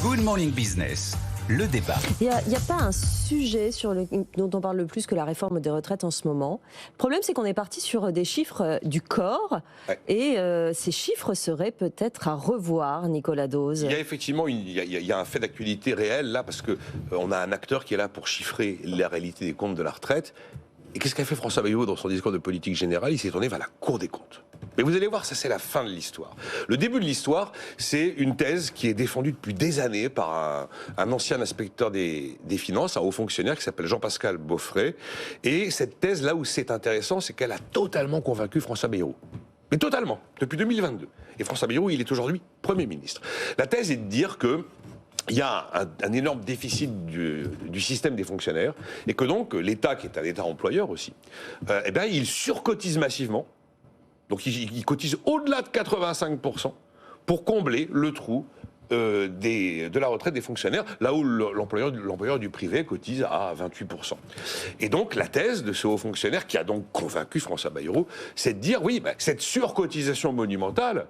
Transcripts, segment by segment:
Good Morning Business, le débat. Il n'y a pas un sujet dont on parle le plus que la réforme des retraites en ce moment. Le problème, c'est qu'on est parti sur des chiffres du corps, et ces chiffres seraient peut-être à revoir, Nicolas Dose. Il y a effectivement il y a un fait d'actualité réel là, parce qu'on a un acteur qui est là pour chiffrer la réalité des comptes de la retraite. Et qu'est-ce qu'a fait François Bayrou dans son discours de politique générale? Il s'est tourné vers la Cour des comptes. Mais vous allez voir, ça c'est la fin de l'histoire. Le début de l'histoire, c'est une thèse qui est défendue depuis des années par un ancien inspecteur des finances, un haut fonctionnaire qui s'appelle Jean-Pascal Beaufret. Et cette thèse, là où c'est intéressant, c'est qu'elle a totalement convaincu François Bayrou. Mais totalement, depuis 2022. Et François Bayrou, il est aujourd'hui Premier ministre. La thèse est de dire que il y a un énorme déficit du système des fonctionnaires, et que donc l'État, qui est un État employeur aussi, il surcotise massivement. Donc il cotise au-delà de 85% pour combler le trou de la retraite des fonctionnaires, là où l'employeur du privé cotise à 28%. Et donc la thèse de ce haut fonctionnaire, qui a donc convaincu François Bayrou, c'est de dire, oui, cette surcotisation monumentale,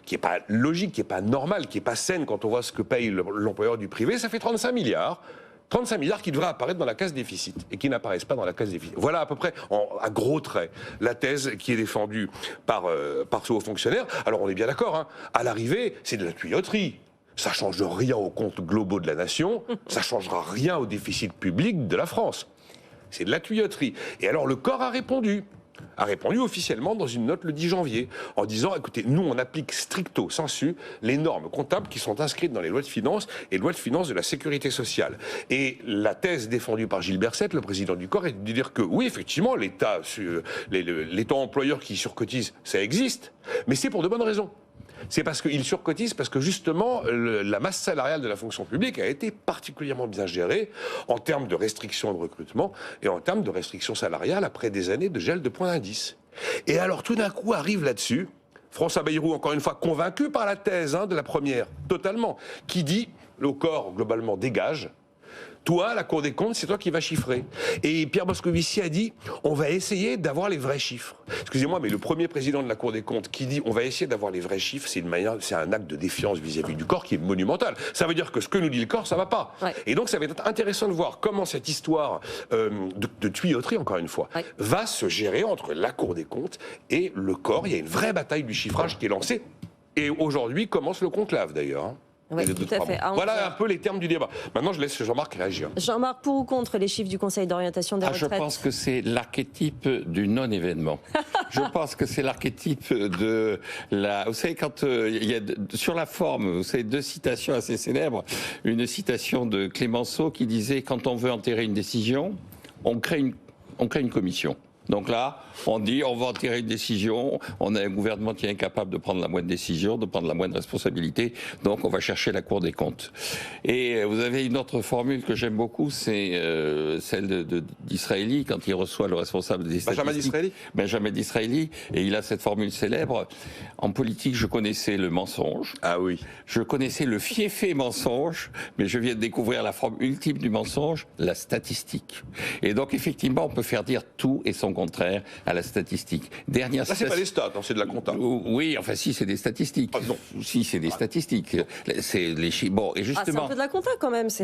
qui n'est pas logique, qui n'est pas normale, qui n'est pas saine quand on voit ce que paye l'employeur du privé, ça fait 35 milliards. 35 milliards qui devraient apparaître dans la case déficit et qui n'apparaissent pas dans la case déficit. Voilà à peu près, à gros traits, la thèse qui est défendue par ce haut fonctionnaire. Alors on est bien d'accord, hein, à l'arrivée, c'est de la tuyauterie. Ça ne change rien aux comptes globaux de la nation, ça ne changera rien au déficit public de la France. C'est de la tuyauterie. Et alors le corps a répondu officiellement dans une note le 10 janvier, en disant, écoutez, nous on applique stricto sensu les normes comptables qui sont inscrites dans les lois de finances et lois de finances de la sécurité sociale. Et la thèse défendue par Gilles Berset, le président du corps, est de dire que oui, effectivement, l'État employeur qui surcotise, ça existe, mais c'est pour de bonnes raisons. C'est parce qu'il surcotise, parce que justement, la masse salariale de la fonction publique a été particulièrement bien gérée en termes de restrictions de recrutement et en termes de restrictions salariales après des années de gel de points d'indice. Et alors tout d'un coup arrive là-dessus François Bayrou, encore une fois convaincu par la thèse de la première, totalement, qui dit, le corps globalement dégage. Toi, la Cour des comptes, c'est toi qui vas chiffrer. Et Pierre Moscovici a dit, on va essayer d'avoir les vrais chiffres. Excusez-moi, mais le premier président de la Cour des comptes qui dit, on va essayer d'avoir les vrais chiffres, c'est un acte de défiance vis-à-vis du corps qui est monumental. Ça veut dire que ce que nous dit le corps, ça va pas. Ouais. Et donc, ça va être intéressant de voir comment cette histoire de tuyauterie, encore une fois, va se gérer entre la Cour des comptes et le corps. Il y a une vraie bataille du chiffrage qui est lancée. Et aujourd'hui commence le conclave, d'ailleurs. Oui, tout à fait. Voilà un peu les termes du débat. Maintenant, je laisse Jean-Marc réagir. Jean-Marc, pour ou contre les chiffres du Conseil d'orientation des retraites? Je pense que c'est l'archétype du non-événement. Je pense que c'est l'archétype de la... Vous savez, quand il y a sur la forme, vous savez, deux citations assez célèbres. Une citation de Clémenceau qui disait « Quand on veut enterrer une décision, on crée une commission ». Donc là, on dit, on va enterrer une décision, on a un gouvernement qui est incapable de prendre la moindre décision, de prendre la moindre responsabilité, donc on va chercher la Cour des comptes. Et vous avez une autre formule que j'aime beaucoup, c'est celle d'Israëli, quand il reçoit le responsable des statistiques. Benjamin Disraeli, et il a cette formule célèbre. En politique, je connaissais le mensonge. Ah oui. Je connaissais le fiefé mensonge, mais je viens de découvrir la forme ultime du mensonge, la statistique. Et donc, effectivement, on peut faire dire tout et son contraire à la statistique. Là, c'est pas des stats, c'est de la compta. Oui, enfin, si, c'est des statistiques. Ah, non. Si, c'est des statistiques. C'est les chiffres. Bon, et justement. C'est un peu de la compta quand même. C'est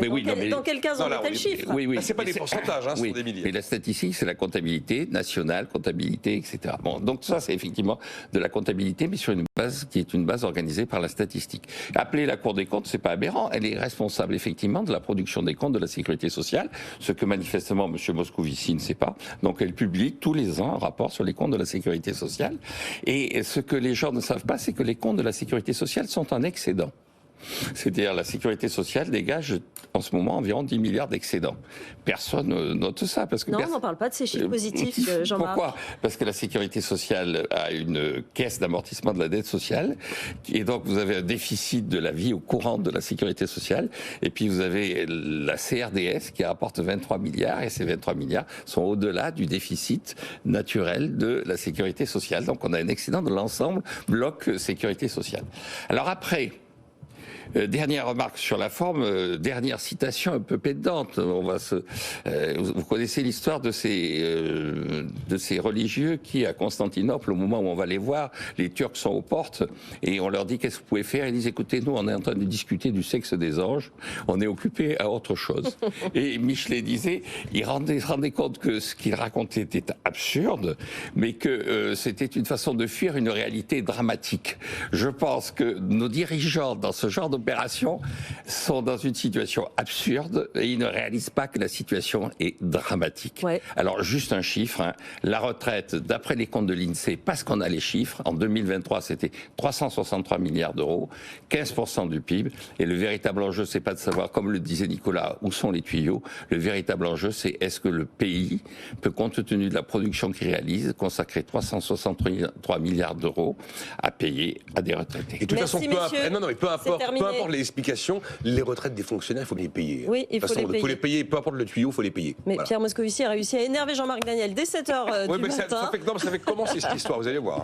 dans quel cas on met tel chiffre? Oui. Là, c'est pas des pourcentages, ce sont des milliers. Mais la statistique, c'est la comptabilité nationale, comptabilité, etc. Bon, donc ça, c'est effectivement de la comptabilité, mais sur une base qui est une base organisée par la statistique. Appeler la Cour des comptes, c'est pas aberrant. Elle est responsable, effectivement, de la production des comptes de la sécurité sociale, ce que manifestement M. Moscovici ne sait pas. Donc, elle publie tous les ans un rapport sur les comptes de la sécurité sociale. Et ce que les gens ne savent pas, c'est que les comptes de la sécurité sociale sont en excédent. C'est-à-dire la sécurité sociale dégage en ce moment environ 10 milliards d'excédents. Personne note ça. Parce que non, on n'en parle pas de ces chiffres positifs, Jean-Marc. Pourquoi? Parce que la sécurité sociale a une caisse d'amortissement de la dette sociale, et donc vous avez un déficit de la vie au courant de la sécurité sociale, et puis vous avez la CRDS qui rapporte 23 milliards, et ces 23 milliards sont au-delà du déficit naturel de la sécurité sociale. Donc on a un excédent de l'ensemble bloc sécurité sociale. Alors après... Dernière remarque sur la forme, dernière citation un peu pédante. Vous connaissez l'histoire de ces religieux qui, à Constantinople, au moment où on va les voir, les Turcs sont aux portes et on leur dit qu'est-ce que vous pouvez faire. Ils disent écoutez, nous on est en train de discuter du sexe des anges, on est occupé à autre chose. Et Michelet disait, il rendait compte que ce qu'il racontait était absurde, mais que c'était une façon de fuir une réalité dramatique. Je pense que nos dirigeants dans ce genre d'opération sont dans une situation absurde et ils ne réalisent pas que la situation est dramatique. Ouais. Alors juste un chiffre, hein, la retraite, d'après les comptes de l'INSEE, parce qu'on a les chiffres, en 2023 c'était 363 milliards d'euros, 15% du PIB, et le véritable enjeu c'est pas de savoir, comme le disait Nicolas, où sont les tuyaux, le véritable enjeu c'est est-ce que le pays peut, compte tenu de la production qu'il réalise, consacrer 363 milliards d'euros à payer à des retraités. Et de toute Merci, façon, peu importe les explications, les retraites des fonctionnaires, il faut les payer. Oui, il faut les payer. Peu importe le tuyau, il faut les payer. Mais Voilà. Pierre Moscovici a réussi à énerver Jean-Marc Daniel dès 7h Ouais, du mais matin. ça fait commencer cette histoire, vous allez voir.